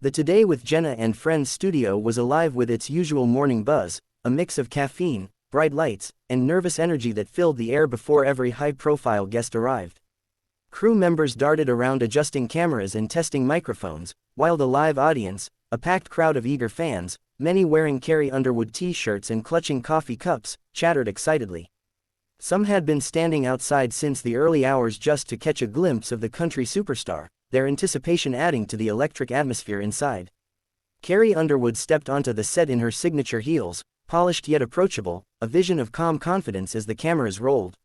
The Today with Jenna and Friends studio was alive with its usual morning buzz, a mix of caffeine, bright lights, and nervous energy that filled the air before every high-profile guest arrived. Crew members darted around adjusting cameras and testing microphones, while the live audience, a packed crowd of eager fans, many wearing Carrie Underwood t-shirts and clutching coffee cups, chattered excitedly. Some had been standing outside since the early hours just to catch a glimpse of the country superstar, their anticipation adding to the electric atmosphere inside. Carrie Underwood stepped onto the set in her signature heels, polished yet approachable, a vision of calm confidence as the cameras rolled.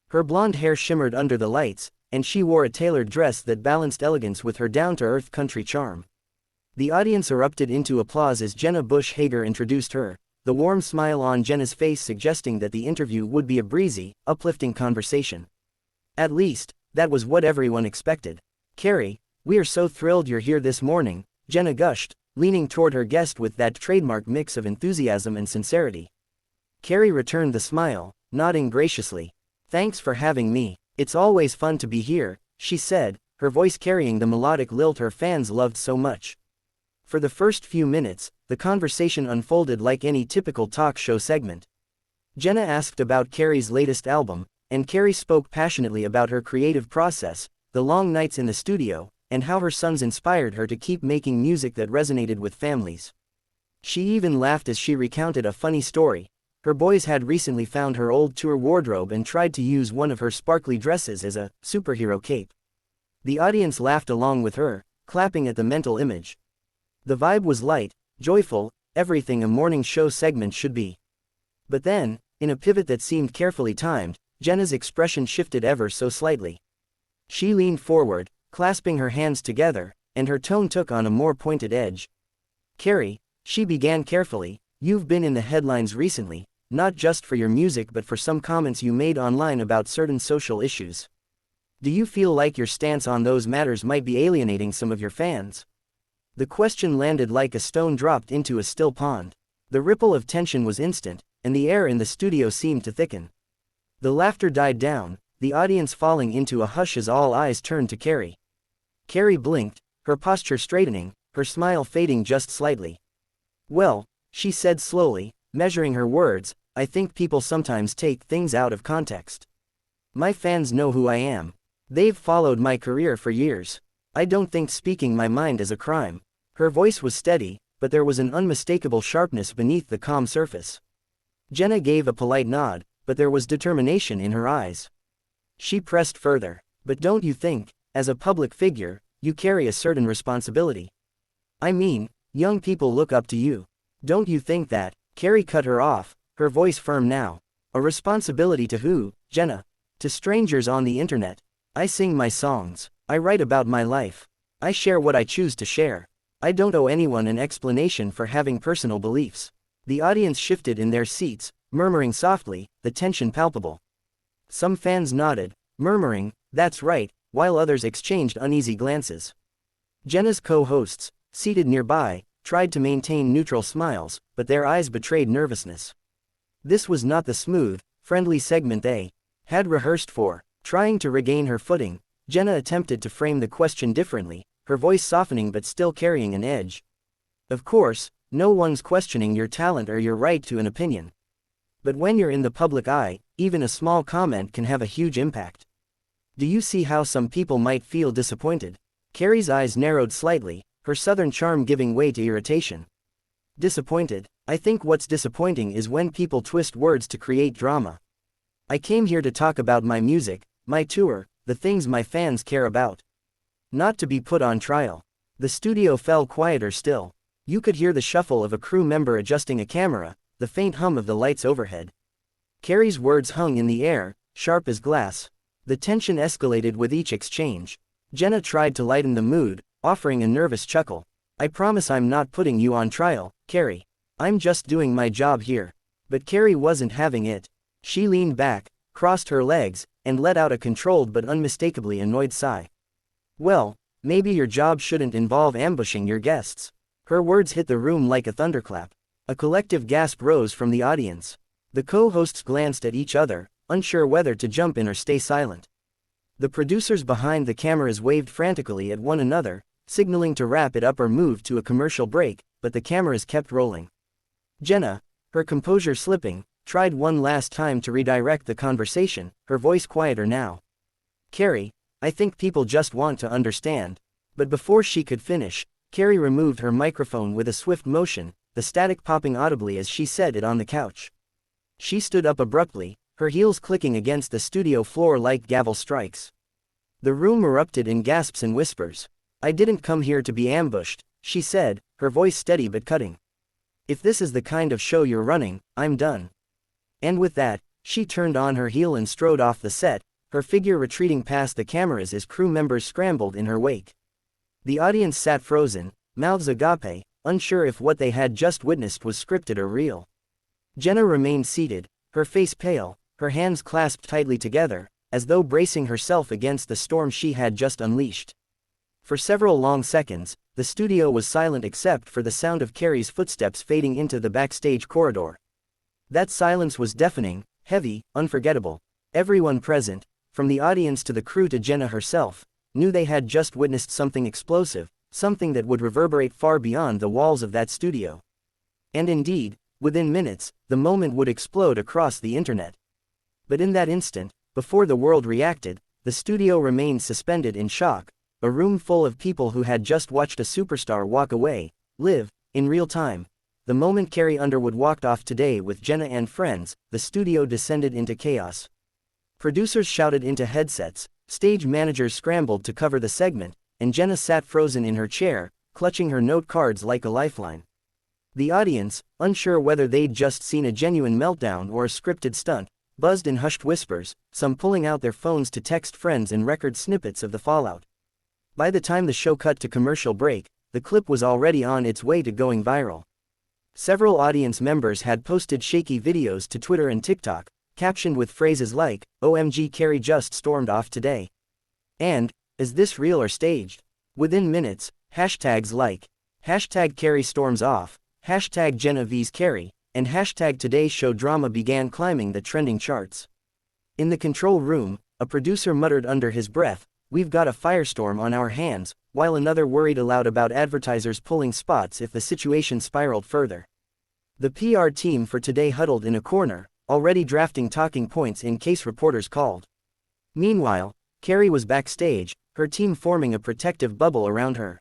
Her blonde hair shimmered under the lights, and she wore a tailored dress that balanced elegance with her down-to-earth country charm. The audience erupted into applause as Jenna Bush Hager introduced her, the warm smile on Jenna's face suggesting that the interview would be a breezy, uplifting conversation. At least, that was what everyone expected. "Carrie, we are so thrilled you're here this morning," Jenna gushed, leaning toward her guest with that trademark mix of enthusiasm and sincerity. Carrie returned the smile, nodding graciously. "Thanks for having me. It's always fun to be here," she said, her voice carrying the melodic lilt her fans loved so much. For the first few minutes, the conversation unfolded like any typical talk show segment. Jenna asked about Carrie's latest album, and Carrie spoke passionately about her creative process, the long nights in the studio, and how her sons inspired her to keep making music that resonated with families. She even laughed as she recounted a funny story. Her boys had recently found her old tour wardrobe and tried to use one of her sparkly dresses as a superhero cape. The audience laughed along with her, clapping at the mental image. The vibe was light, joyful, everything a morning show segment should be. But then, in a pivot that seemed carefully timed, Jenna's expression shifted ever so slightly. She leaned forward, clasping her hands together, and her tone took on a more pointed edge. "Carrie," she began carefully, "you've been in the headlines recently, not just for your music but for some comments you made online about certain social issues. Do you feel like your stance on those matters might be alienating some of your fans?" The question landed like a stone dropped into a still pond. The ripple of tension was instant, and the air in the studio seemed to thicken. The laughter died down, the audience falling into a hush as all eyes turned to Carrie. Carrie blinked, her posture straightening, her smile fading just slightly. "Well," she said slowly, measuring her words, "I think people sometimes take things out of context. My fans know who I am. They've followed my career for years. I don't think speaking my mind is a crime." Her voice was steady, but there was an unmistakable sharpness beneath the calm surface. Jenna gave a polite nod, but there was determination in her eyes. She pressed further. "But don't you think, as a public figure, you carry a certain responsibility? I mean, young people look up to you. Don't you think that?" Carrie cut her off, her voice firm now. "A responsibility to who, Jenna?" "To strangers on the internet. I sing my songs. I write about my life. I share what I choose to share. I don't owe anyone an explanation for having personal beliefs." The audience shifted in their seats, murmuring softly, the tension palpable. Some fans nodded, murmuring, "That's right," while others exchanged uneasy glances. Jenna's co-hosts, seated nearby, tried to maintain neutral smiles, but their eyes betrayed nervousness. This was not the smooth, friendly segment they had rehearsed for. Trying to regain her footing, Jenna attempted to frame the question differently, her voice softening but still carrying an edge. "Of course, no one's questioning your talent or your right to an opinion. But when you're in the public eye, even a small comment can have a huge impact. Do you see how some people might feel disappointed?" Carrie's eyes narrowed slightly, her southern charm giving way to irritation. "Disappointed? I think what's disappointing is when people twist words to create drama. I came here to talk about my music, my tour, the things my fans care about. Not to be put on trial." The studio fell quieter still. You could hear the shuffle of a crew member adjusting a camera, the faint hum of the lights overhead. Carrie's words hung in the air, sharp as glass. The tension escalated with each exchange. Jenna tried to lighten the mood, offering a nervous chuckle. "I promise I'm not putting you on trial, Carrie. I'm just doing my job here." But Carrie wasn't having it. She leaned back, crossed her legs, and let out a controlled but unmistakably annoyed sigh. "Well, maybe your job shouldn't involve ambushing your guests." Her words hit the room like a thunderclap. A collective gasp rose from the audience. The co-hosts glanced at each other, unsure whether to jump in or stay silent. The producers behind the cameras waved frantically at one another, signaling to wrap it up or move to a commercial break, but the cameras kept rolling. Jenna, her composure slipping, tried one last time to redirect the conversation, her voice quieter now. "Carrie, I think people just want to understand." But before she could finish, Carrie removed her microphone with a swift motion, the static popping audibly as she said it on the couch. She stood up abruptly, her heels clicking against the studio floor like gavel strikes. The room erupted in gasps and whispers. "I didn't come here to be ambushed," she said, her voice steady but cutting. "If this is the kind of show you're running, I'm done." And with that, she turned on her heel and strode off the set, her figure retreating past the cameras as crew members scrambled in her wake. The audience sat frozen, mouths agape, unsure if what they had just witnessed was scripted or real. Jenna remained seated, her face pale, her hands clasped tightly together, as though bracing herself against the storm she had just unleashed. For several long seconds, the studio was silent except for the sound of Carrie's footsteps fading into the backstage corridor. That silence was deafening, heavy, unforgettable. Everyone present, from the audience to the crew to Jenna herself, knew they had just witnessed something explosive, something that would reverberate far beyond the walls of that studio. And indeed, within minutes, the moment would explode across the internet. But in that instant, before the world reacted, the studio remained suspended in shock, a room full of people who had just watched a superstar walk away, live, in real time. The moment Carrie Underwood walked off Today with Jenna and Friends, the studio descended into chaos. Producers shouted into headsets, stage managers scrambled to cover the segment, and Jenna sat frozen in her chair, clutching her note cards like a lifeline. The audience, unsure whether they'd just seen a genuine meltdown or a scripted stunt, buzzed in hushed whispers, some pulling out their phones to text friends and record snippets of the fallout. By the time the show cut to commercial break, the clip was already on its way to going viral. Several audience members had posted shaky videos to Twitter and TikTok, captioned with phrases like, "OMG, Carrie just stormed off today," and, "Is this real or staged?" Within minutes, hashtags like, #Carrie storms off, #Jenna vs Carrie, and #Today Show drama began climbing the trending charts. In the control room, a producer muttered under his breath, "We've got a firestorm on our hands," while another worried aloud about advertisers pulling spots if the situation spiraled further. The PR team for Today huddled in a corner, already drafting talking points in case reporters called. Meanwhile, Carrie was backstage, her team forming a protective bubble around her.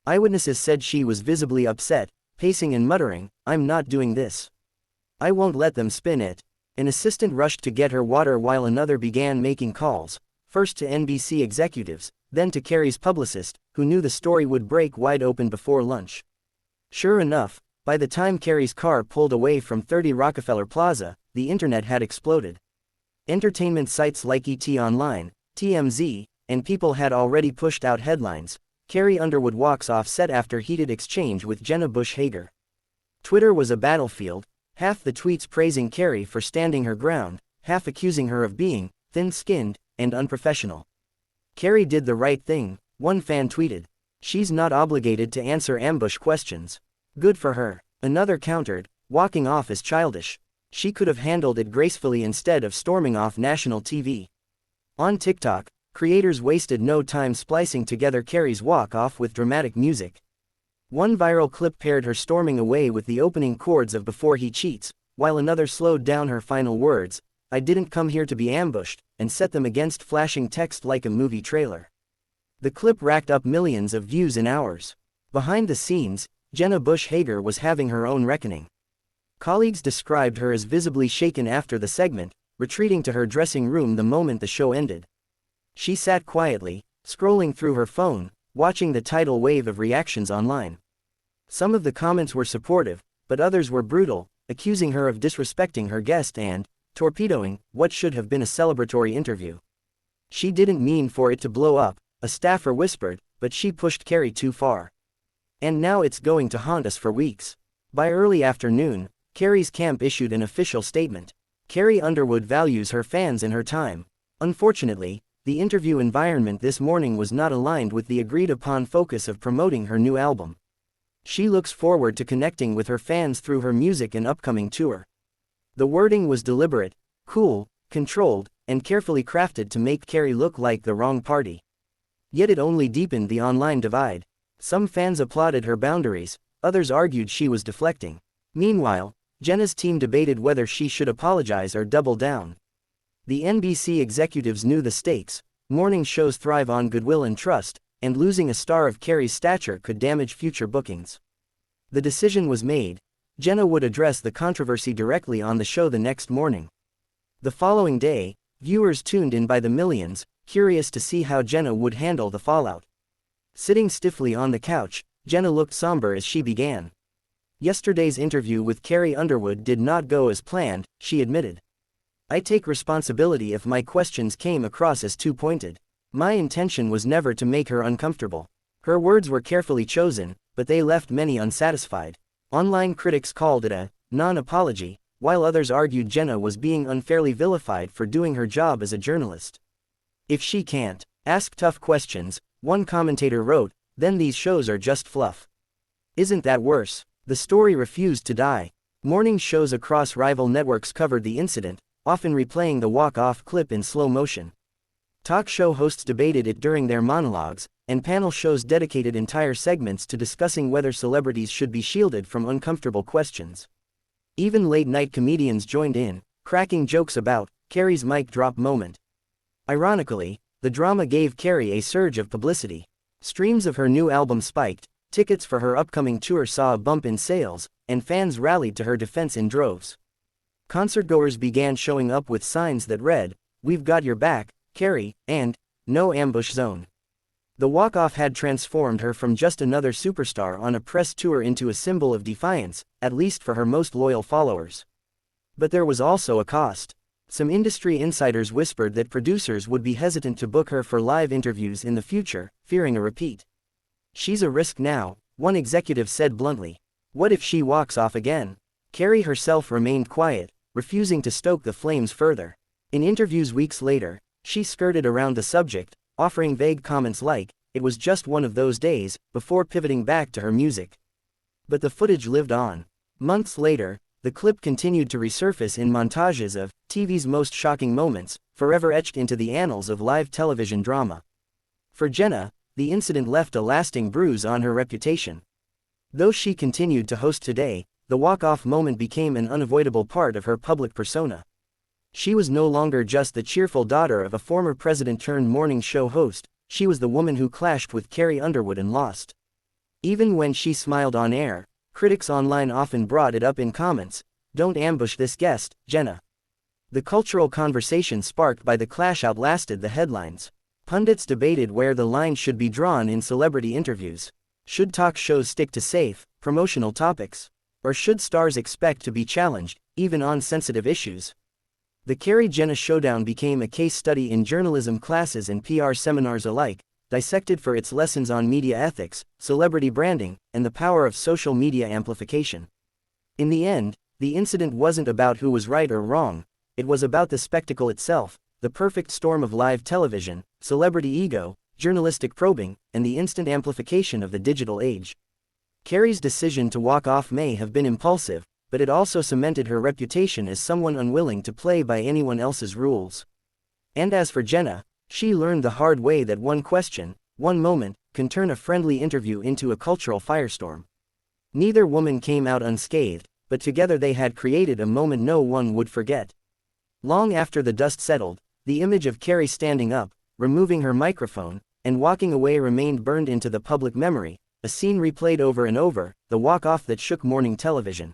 Eyewitnesses said she was visibly upset, pacing and muttering, "I'm not doing this. I won't let them spin it." An assistant rushed to get her water while another began making calls, first to NBC executives, then to Carrie's publicist, who knew the story would break wide open before lunch. Sure enough, by the time Carrie's car pulled away from 30 Rockefeller Plaza, the internet had exploded. Entertainment sites like ET Online, TMZ, and People had already pushed out headlines, "Carrie Underwood walks off set after heated exchange with Jenna Bush Hager." Twitter was a battlefield, half the tweets praising Carrie for standing her ground, half accusing her of being thin-skinned and unprofessional. "Carrie did the right thing," one fan tweeted. "She's not obligated to answer ambush questions. Good for her." Another countered, "Walking off is childish. She could have handled it gracefully instead of storming off national TV." On TikTok, creators wasted no time splicing together Carrie's walk-off with dramatic music. One viral clip paired her storming away with the opening chords of Before He Cheats, while another slowed down her final words, "I didn't come here to be ambushed," and set them against flashing text like a movie trailer. The clip racked up millions of views in hours. Behind the scenes, Jenna Bush Hager was having her own reckoning. Colleagues described her as visibly shaken after the segment, retreating to her dressing room the moment the show ended. She sat quietly, scrolling through her phone, watching the tidal wave of reactions online. Some of the comments were supportive, but others were brutal, accusing her of disrespecting her guest and torpedoing what should have been a celebratory interview. "She didn't mean for it to blow up," a staffer whispered, "but she pushed Carrie too far. And now it's going to haunt us for weeks." By early afternoon, Carrie's camp issued an official statement. Carrie Underwood values her fans and her time. Unfortunately, the interview environment this morning was not aligned with the agreed-upon focus of promoting her new album. She looks forward to connecting with her fans through her music and upcoming tour. The wording was deliberate, cool, controlled, and carefully crafted to make Carrie look like the wrong party. Yet it only deepened the online divide. Some fans applauded her boundaries, others argued she was deflecting. Meanwhile, Jenna's team debated whether she should apologize or double down. The NBC executives knew the stakes. Morning shows thrive on goodwill and trust, and losing a star of Carrie's stature could damage future bookings. The decision was made. Jenna would address the controversy directly on the show the next morning. The following day, viewers tuned in by the millions, curious to see how Jenna would handle the fallout. Sitting stiffly on the couch, Jenna looked somber as she began. Yesterday's interview with Carrie Underwood did not go as planned, she admitted. I take responsibility if my questions came across as too pointed. My intention was never to make her uncomfortable. Her words were carefully chosen, but they left many unsatisfied. Online critics called it a non-apology, while others argued Jenna was being unfairly vilified for doing her job as a journalist. If she can't ask tough questions, one commentator wrote, then these shows are just fluff. Isn't that worse? The story refused to die. Morning shows across rival networks covered the incident, often replaying the walk-off clip in slow motion. Talk show hosts debated it during their monologues, and panel shows dedicated entire segments to discussing whether celebrities should be shielded from uncomfortable questions. Even late-night comedians joined in, cracking jokes about Carrie's mic drop moment. Ironically, the drama gave Carrie a surge of publicity. Streams of her new album spiked, tickets for her upcoming tour saw a bump in sales, and fans rallied to her defense in droves. Concertgoers began showing up with signs that read, "We've got your back, Carrie," and "No ambush zone." The walk-off had transformed her from just another superstar on a press tour into a symbol of defiance, at least for her most loyal followers. But there was also a cost. Some industry insiders whispered that producers would be hesitant to book her for live interviews in the future, fearing a repeat. She's a risk now, one executive said bluntly. What if she walks off again? Carrie herself remained quiet, refusing to stoke the flames further. In interviews weeks later, she skirted around the subject, offering vague comments like, "It was just one of those days," before pivoting back to her music. But the footage lived on. Months later, the clip continued to resurface in montages of TV's most shocking moments, forever etched into the annals of live television drama. For Jenna, the incident left a lasting bruise on her reputation. Though she continued to host Today, the walk-off moment became an unavoidable part of her public persona. She was no longer just the cheerful daughter of a former president-turned-morning show host, she was the woman who clashed with Carrie Underwood and lost. Even when she smiled on air, critics online often brought it up in comments, "Don't ambush this guest, Jenna." The cultural conversation sparked by the clash outlasted the headlines. Pundits debated where the line should be drawn in celebrity interviews. Should talk shows stick to safe, promotional topics? Or should stars expect to be challenged, even on sensitive issues? The Carrie-Jenna showdown became a case study in journalism classes and PR seminars alike, dissected for its lessons on media ethics, celebrity branding, and the power of social media amplification. In the end, the incident wasn't about who was right or wrong, it was about the spectacle itself, the perfect storm of live television, celebrity ego, journalistic probing, and the instant amplification of the digital age. Carrie's decision to walk off may have been impulsive, but it also cemented her reputation as someone unwilling to play by anyone else's rules. And as for Jenna, she learned the hard way that one question, one moment, can turn a friendly interview into a cultural firestorm. Neither woman came out unscathed, but together they had created a moment no one would forget. Long after the dust settled, the image of Carrie standing up, removing her microphone, and walking away remained burned into the public memory, a scene replayed over and over, the walk-off that shook morning television.